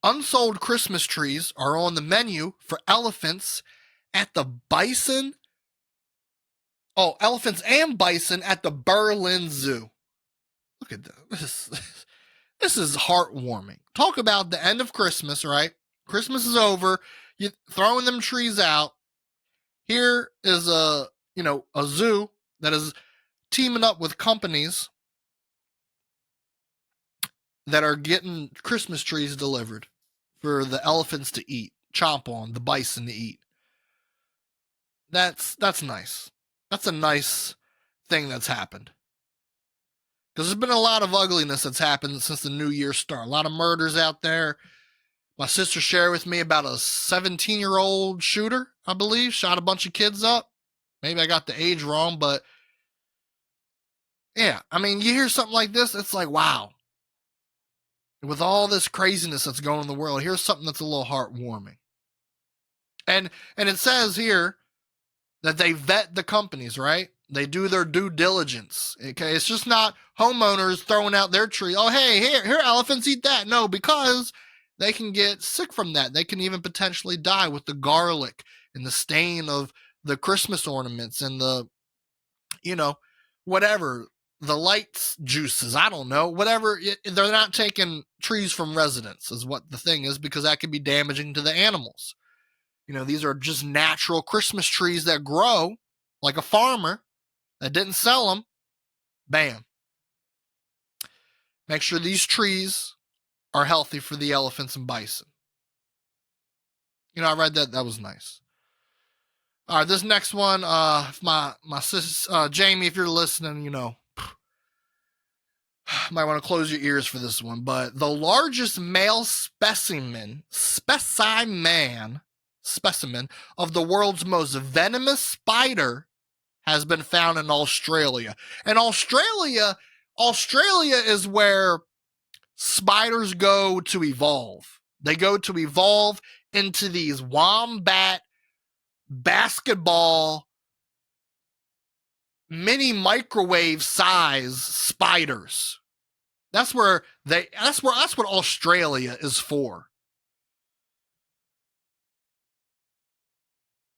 Unsold Christmas trees are on the menu for elephants at the bison. Oh, elephants and bison at the Berlin Zoo. Look at this. This is heartwarming. Talk about the end of Christmas, right? Christmas is over. You're throwing them trees out. Here is a zoo that is teaming up with companies that are getting Christmas trees delivered for the elephants to eat, chomp on, the bison to eat. That's nice. That's a nice thing that's happened. Because there's been a lot of ugliness that's happened since the New Year start. A lot of murders out there. My sister shared with me about a 17-year-old shooter, I believe, shot a bunch of kids up. Maybe I got the age wrong, but yeah, I mean, you hear something like this, it's like, wow. With all this craziness that's going on in the world, here's something that's a little heartwarming. And it says here that they vet the companies, right? They do their due diligence. Okay, it's just not homeowners throwing out their tree. Oh, hey, here, elephants eat that. No, because they can get sick from that. They can even potentially die with the garlic and the stain of the Christmas ornaments and the, whatever, the lights juices. I don't know, whatever. They're not taking trees from residents is what the thing is, because that could be damaging to the animals. These are just natural Christmas trees that grow like a farmer that didn't sell them, bam. Make sure these trees are healthy for the elephants and bison. I read that. That was nice. All right, this next one, if my sis, Jamie, if you're listening, might want to close your ears for this one. But the largest male specimen of the world's most venomous spider has been found in Australia. And Australia is where spiders go to evolve. They go to evolve into these wombat basketball mini microwave size spiders. That's what Australia is for.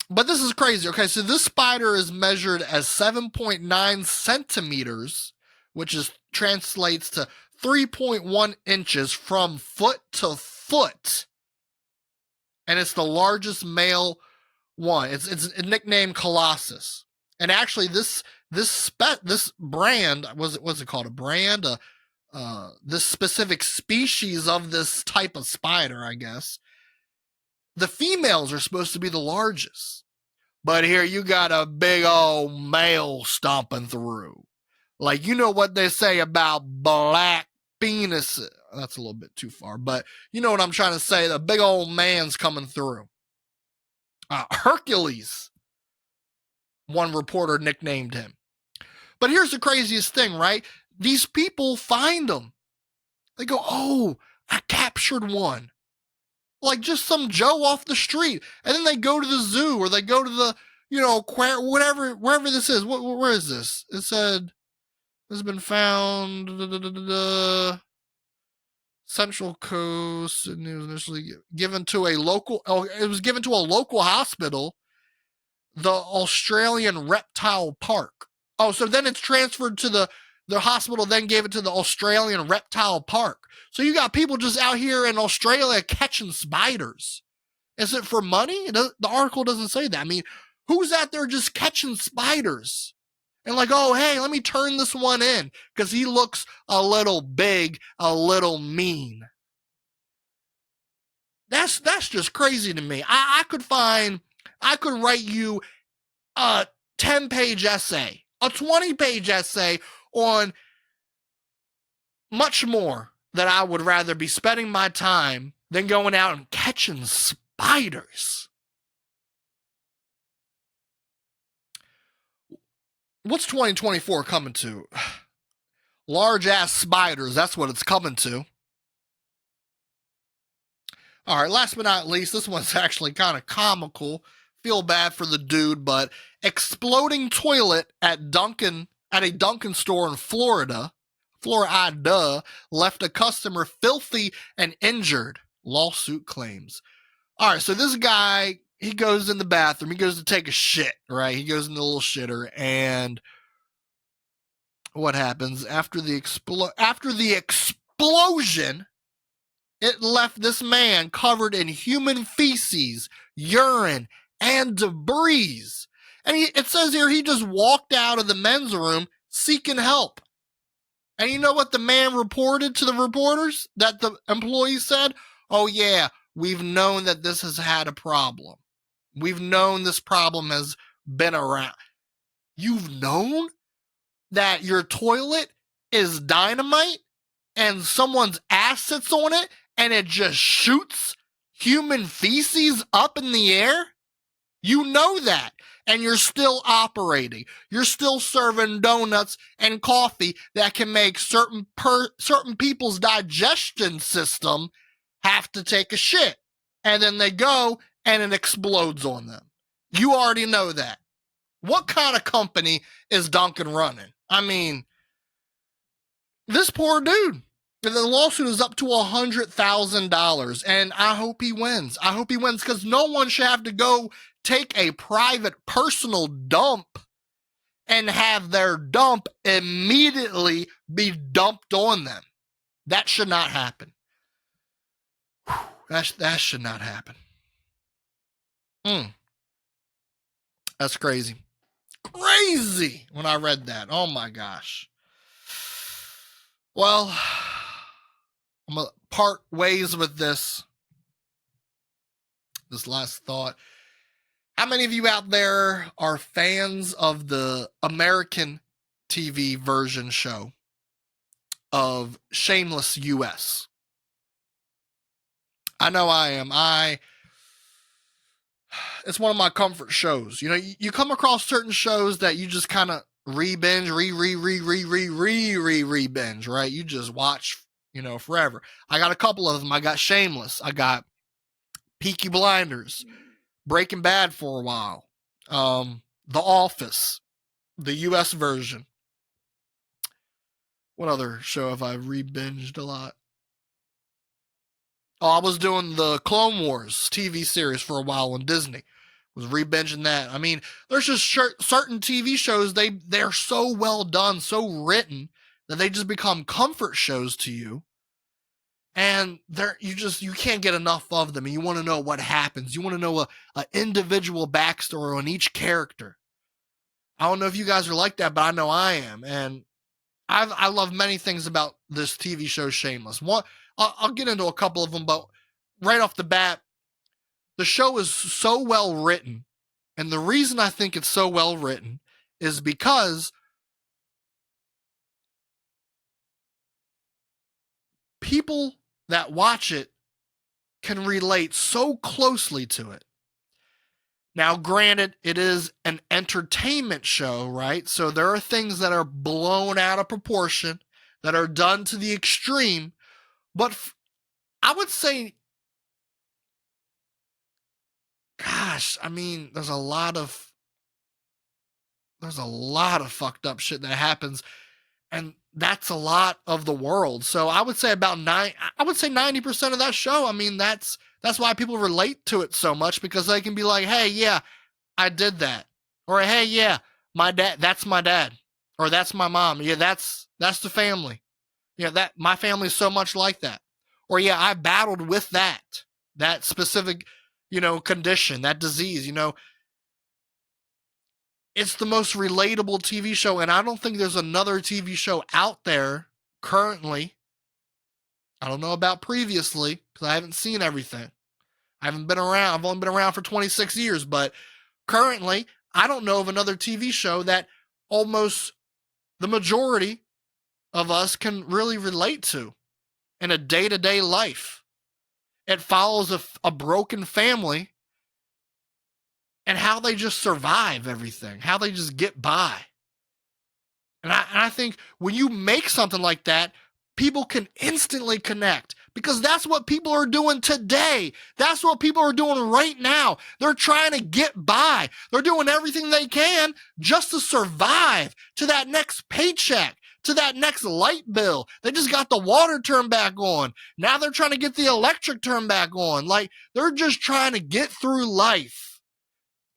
But this is crazy. Okay, so this spider is measured as 7.9 centimeters, which translates to 3.1 inches from foot to foot. And it's the largest male one. It's nicknamed Colossus. And actually this brand, what's it called? A brand? This specific species of this type of spider, I guess. The females are supposed to be the largest. But here you got a big old male stomping through. Like, you know what they say about black penises. That's a little bit too far, but you know what I'm trying to say. The big old man's coming through. Hercules, one reporter nicknamed him. But here's the craziest thing, right? These people find them. They go, oh, I captured one. Like just some Joe off the street. And then they go to the zoo or they go to the, wherever this is. Where is this? It said, this has been found, Central Coast, and it was initially given to a local hospital, the Australian Reptile Park. Oh, so then it's transferred to the hospital, then gave it to the Australian Reptile Park. So you got people just out here in Australia catching spiders. Is it for money? The article doesn't say that. I mean, who's out there just catching spiders? And like, oh, hey, let me turn this one in because he looks a little big, a little mean. That's just crazy to me. I could write you a 10-page essay, a 20-page essay on much more that I would rather be spending my time than going out and catching spiders. What's 2024 coming to? Large ass spiders, that's what it's coming to. All right, last but not least, this one's actually kind of comical. Feel bad for the dude, but exploding toilet at a Dunkin' store in Florida, left a customer filthy and injured. Lawsuit claims. All right, so this guy, he goes in the bathroom. He goes to take a shit, right? He goes in the little shitter, and what happens after the explosion? It left this man covered in human feces, urine, and debris. And it says here he just walked out of the men's room seeking help. And you know what the man reported to the reporters? That the employee said, oh yeah, we've known that this has had a problem. We've known this problem has been around. You've known that your toilet is dynamite and someone's ass sits on it and it just shoots human feces up in the air? You know that, and you're still operating. You're still serving donuts and coffee that can make certain people's digestion system have to take a shit. And then they go and it explodes on them. You already know that. What kind of company is Dunkin' running? I mean, this poor dude. The lawsuit is up to $100,000, and I hope he wins. I hope he wins because no one should have to go take a private personal dump and have their dump immediately be dumped on them. That should not happen. That should not happen. That's crazy. crazy when I read that. Oh my gosh. Well, I'm going to part ways with this last thought. How many of you out there are fans of the American TV version show of Shameless US? I know I am. It's one of my comfort shows. You know, you come across certain shows that you just kind of re-binge, re-binge, right? You just watch, forever. I got a couple of them. I got Shameless. I got Peaky Blinders, Breaking Bad for a while, The Office, the US version. What other show have I re-binged a lot? Oh, I was doing the Clone Wars TV series for a while on Disney. Was re-binging that. I mean, there's just certain TV shows, they're so well done, so written, that they just become comfort shows to you. And you can't get enough of them, and you want to know what happens. You want to know a individual backstory on each character. I don't know if you guys are like that, but I know I am. And I love many things about this TV show, Shameless. I'll get into a couple of them, but right off the bat, the show is so well written. And the reason I think it's so well written is because people that watch it can relate so closely to it. Now, granted, it is an entertainment show, right? So there are things that are blown out of proportion, that are done to the extreme. But I would say, gosh, I mean, there's a lot of fucked up shit that happens, and that's a lot of the world. So I would say 90% of that show. I mean, that's why people relate to it so much, because they can be like, hey, yeah, I did that. Or, hey, yeah, that's my dad. Or that's my mom. Yeah, that's the family. Yeah, that my family is so much like that. Or, yeah, I battled with that specific, condition, that disease, It's the most relatable TV show, and I don't think there's another TV show out there currently. I don't know about previously, because I haven't seen everything. I haven't been around. I've only been around for 26 years, but currently, I don't know of another TV show that almost the majority of us can really relate to in a day-to-day life. It follows a broken family and how they just survive everything, how they just get by. And I think when you make something like that, people can instantly connect, because that's what people are doing today. That's what people are doing right now. They're trying to get by. They're doing everything they can just to survive to that next paycheck, to that next light bill. They just got the water turned back on. Now they're trying to get the electric turned back on. Like, they're just trying to get through life.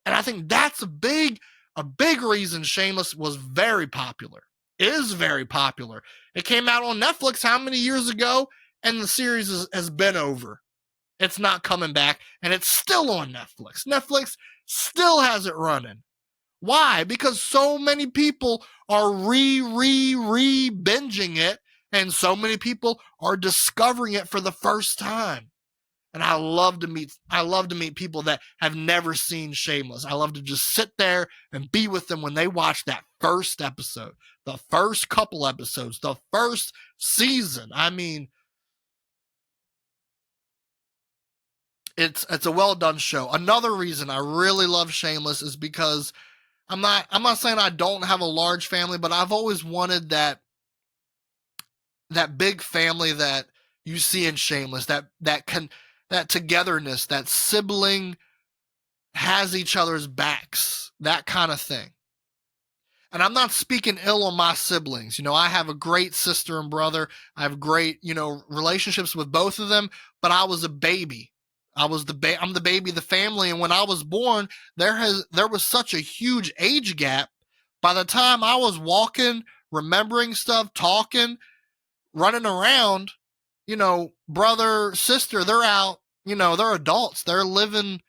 And I think that's a big reason Shameless was very popular. Is very popular. It came out on Netflix how many years ago? And the series has been over. It's not coming back, and it's still on Netflix. Netflix still has it running. Why? Because so many people are binging it, and so many people are discovering it for the first time. And I love to meet people that have never seen Shameless. I love to just sit there and be with them when they watch that first episode, the first couple episodes, the first season. I mean, it's a well done show. Another reason I really love Shameless is because I'm not saying I don't have a large family, but I've always wanted that big family that you see in Shameless, that togetherness, that sibling has each other's backs, that kind of thing. And I'm not speaking ill on my siblings. I have a great sister and brother. I have great, relationships with both of them, but I was a baby. I'm the baby of the family. And when I was born, there was such a huge age gap. By the time I was walking, remembering stuff, talking, running around, brother, sister, they're out, they're adults. They're living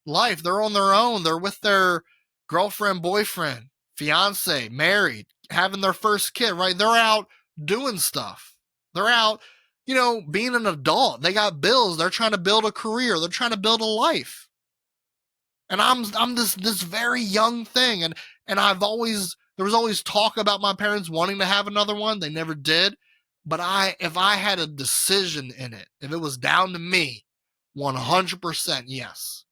life. They're on their own. They're with their girlfriend, boyfriend, fiance, married, having their first kid, right? They're out doing stuff. They're out, being an adult. They got bills. They're trying to build a career. They're trying to build a life. And I'm this very young thing. And there was always talk about my parents wanting to have another one. They never did. But if I had a decision in it, if it was down to me, 100% yes.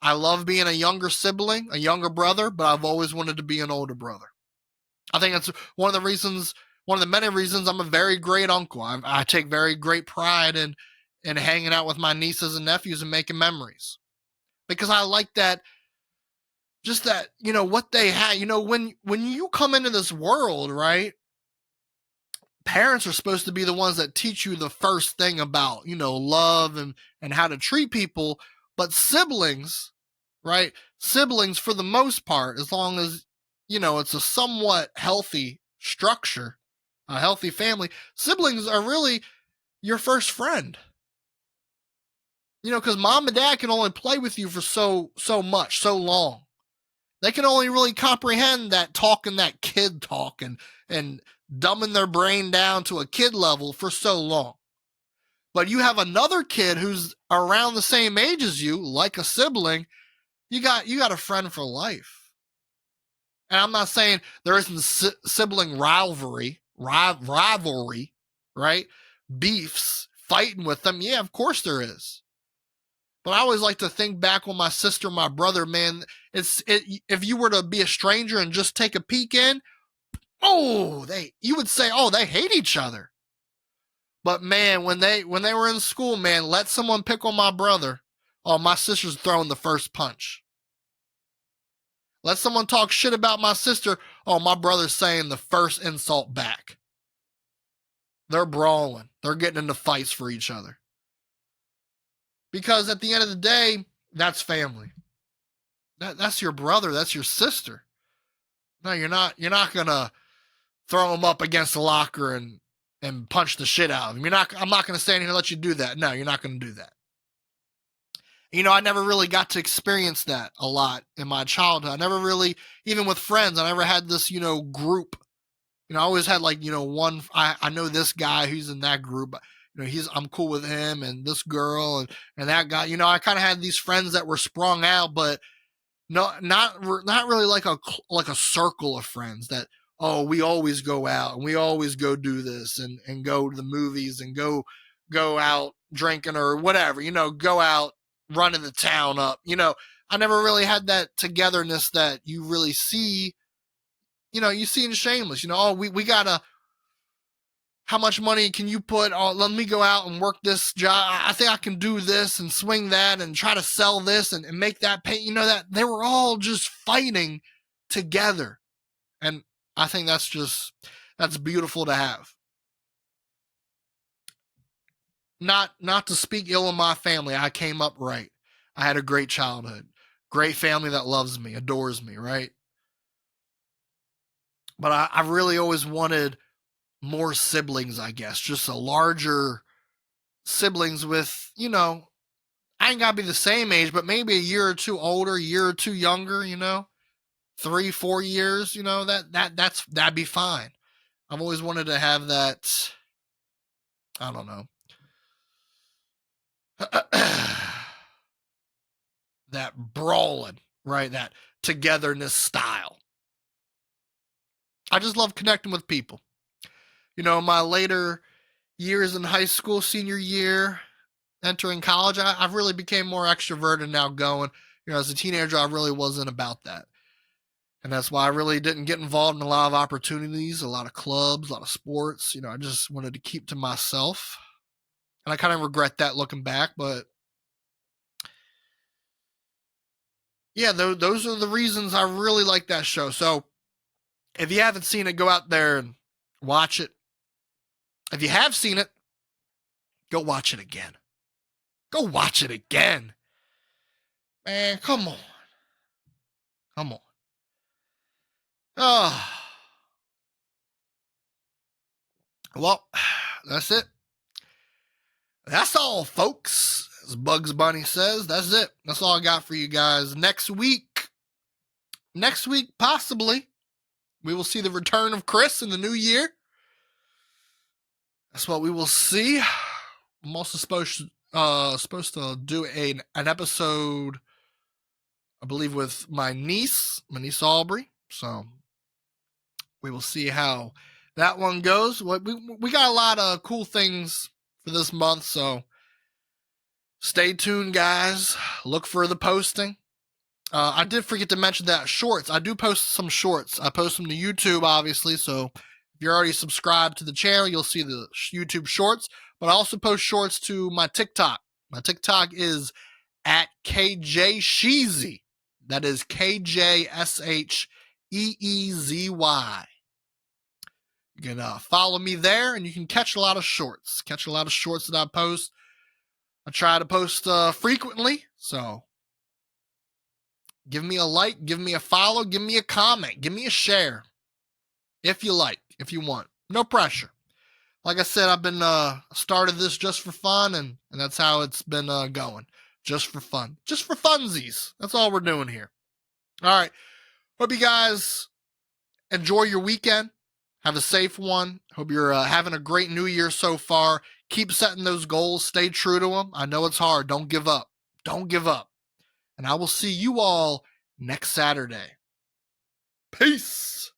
I love being a younger sibling, a younger brother, but I've always wanted to be an older brother. I think that's one of the many reasons I'm a very great uncle. I take very great pride in hanging out with my nieces and nephews and making memories. Because I like that, just that, what they had, when you come into this world, right? Parents are supposed to be the ones that teach you the first thing about, love and how to treat people. But siblings, right? Siblings, for the most part, as long as, it's a somewhat healthy structure, a healthy family, siblings are really your first friend. Because mom and dad can only play with you for so much, so long. They can only really comprehend that talk and that kid talk and dumbing their brain down to a kid level for so long. But you have another kid who's around the same age as you, like a sibling, you got a friend for life. And I'm not saying there isn't sibling rivalry, right? Beefs, fighting with them. Yeah, of course there is. But I always like to think back on my sister, my brother, man. If you were to be a stranger and just take a peek in, you would say, they hate each other. But man, when they were in school, man, let someone pick on my brother. Oh, my sister's throwing the first punch. Let someone talk shit about my sister. Oh, my brother's saying the first insult back. They're brawling. They're getting into fights for each other. Because at the end of the day, that's family. That's your brother. That's your sister. No, you're not gonna throw them up against the locker and punch the shit out of them. I'm not gonna stand here and let you do that. No, you're not gonna do that. I never really got to experience that a lot in my childhood. I never really, even with friends, I never had this, group. I always had one. I know this guy who's in that group. I'm cool with him and this girl and that guy. I kind of had these friends that were sprung out, but not really like a circle of friends that, we always go out and we always go do this and go to the movies and go out drinking or whatever, go out running the town up. I never really had that togetherness that you really see, you see in Shameless. We gotta, how much money can you put? Oh, let me go out and work this job. I think I can do this and swing that and try to sell this and make that pay. That they were all just fighting together. And I think that's beautiful to have. Not to speak ill of my family. I came up right. I had a great childhood. Great family that loves me, adores me, right? But I really always wanted more siblings, I guess. Just a larger siblings with, I ain't gotta be the same age, but maybe a year or two older, a year or two younger, 3-4 years, that'd be fine. I've always wanted to have that, I don't know. That brawling, right? That togetherness style. I just love connecting with people. My later years in high school, senior year, entering college, I really became more extroverted and outgoing. As a teenager, I really wasn't about that. And that's why I really didn't get involved in a lot of opportunities, a lot of clubs, a lot of sports. I just wanted to keep to myself. And I kind of regret that looking back, but yeah, those are the reasons I really like that show. So if you haven't seen it, go out there and watch it. If you have seen it, go watch it again. Go watch it again. Man, come on. Come on. Oh. Well, that's it. That's all, folks. As Bugs Bunny says, that's it. That's all I got for you guys. Next week, next week, possibly, we will see the return of Chris in the new year. That's what we will see. I'm also supposed to do an episode, I believe, with my niece Aubrey. So we will see how that one goes. We got a lot of cool things for this month, so stay tuned, guys. Look for the posting. I did forget to mention that shorts. I do post some shorts. I post them to YouTube, obviously, so if you're already subscribed to the channel, you'll see the YouTube shorts, but I also post shorts to my TikTok. My TikTok is at KJ Sheezy. That is KJSHEEZY. You can follow me there, and you can catch a lot of shorts. Catch a lot of shorts that I post. I try to post frequently, so give me a like, give me a follow, give me a comment, give me a share. If you like, if you want. No pressure. Like I said, I've been started this just for fun, and that's how it's been going. Just for fun. Just for funsies. That's all we're doing here. All right. Hope you guys enjoy your weekend. Have a safe one. Hope you're having a great new year so far. Keep setting those goals. Stay true to them. I know it's hard. Don't give up. Don't give up. And I will see you all next Saturday. Peace.